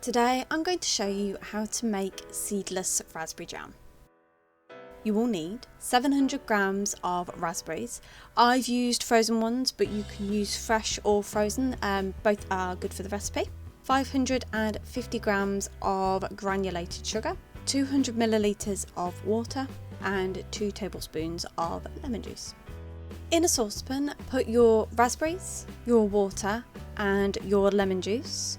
Today I'm going to show you how to make seedless raspberry jam. You will need 700 grams of raspberries. I've used frozen ones, but you can use fresh or frozen, both are good for the recipe. 550 grams of granulated sugar, 200 milliliters of water and 2 tablespoons of lemon juice. In a saucepan, put your raspberries, your water and your lemon juice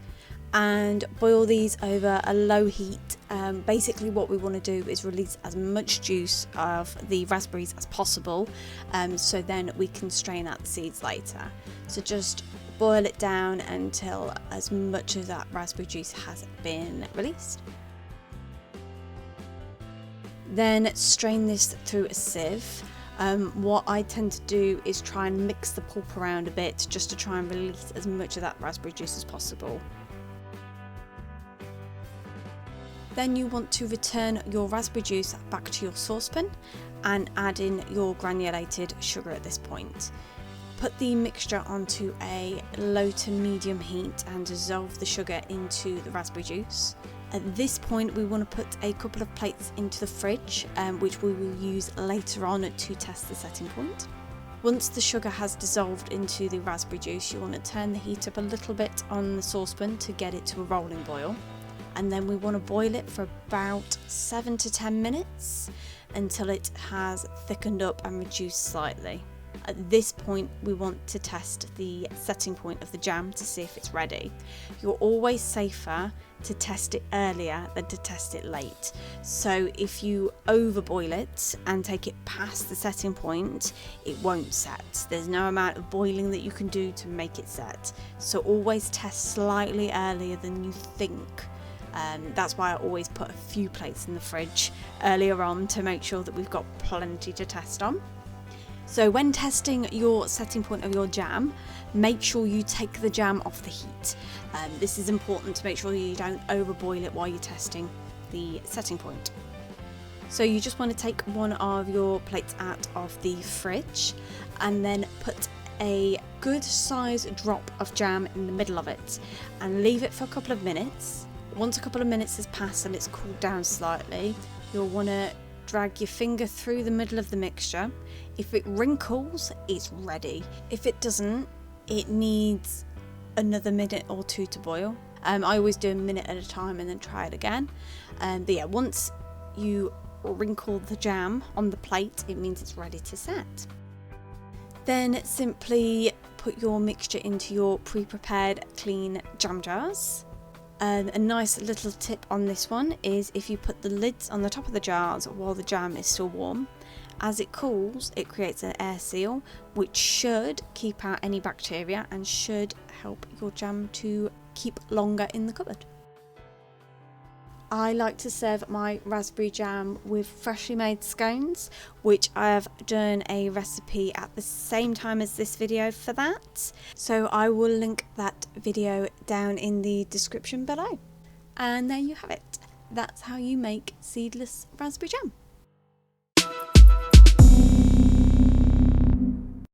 and boil these over a low heat. Basically what we want to do is release as much juice of the raspberries as possible, so then we can strain out the seeds later. So just boil it down until as much of that raspberry juice has been released. Then strain this through a sieve. What I tend to do is try and mix the pulp around a bit just to try and release as much of that raspberry juice as possible. Then you want to return your raspberry juice back to your saucepan and add in your granulated sugar at this point. Put the mixture onto a low to medium heat and dissolve the sugar into the raspberry juice. At this point we want to put a couple of plates into the fridge, which we will use later on to test the setting point. Once the sugar has dissolved into the raspberry juice, you want to turn the heat up a little bit on the saucepan to get it to a rolling boil. And then we want to boil it for about 7 to 10 minutes until it has thickened up and reduced slightly. At this point we want to test the setting point of the jam to see if it's ready. You're always safer to test it earlier than to test it late. So if you overboil it and take it past the setting point, it won't set. There's no amount of boiling that you can do to make it set. So always test slightly earlier than you think. That's why I always put a few plates in the fridge earlier on to make sure that we've got plenty to test on. So when testing your setting point of your jam, make sure you take the jam off the heat. This is important to make sure you don't overboil it while you're testing the setting point. So you just want to take one of your plates out of the fridge and then put a good size drop of jam in the middle of it and leave it for a couple of minutes. Once a couple of minutes has passed and it's cooled down slightly, you'll want to drag your finger through the middle of the mixture. If it wrinkles, it's ready. If it doesn't, it needs another minute or two to boil. I always do a minute at a time and then try it again. But yeah, once you wrinkle the jam on the plate, it means it's ready to set. Then simply put your mixture into your pre-prepared clean jam jars. A nice little tip on this one is if you put the lids on the top of the jars while the jam is still warm, as it cools it creates an air seal which should keep out any bacteria and should help your jam to keep longer in the cupboard. I like to serve my raspberry jam with freshly made scones, which I have done a recipe at the same time as this video for that. So I will link that video down in the description below. And there you have it. That's how you make seedless raspberry jam.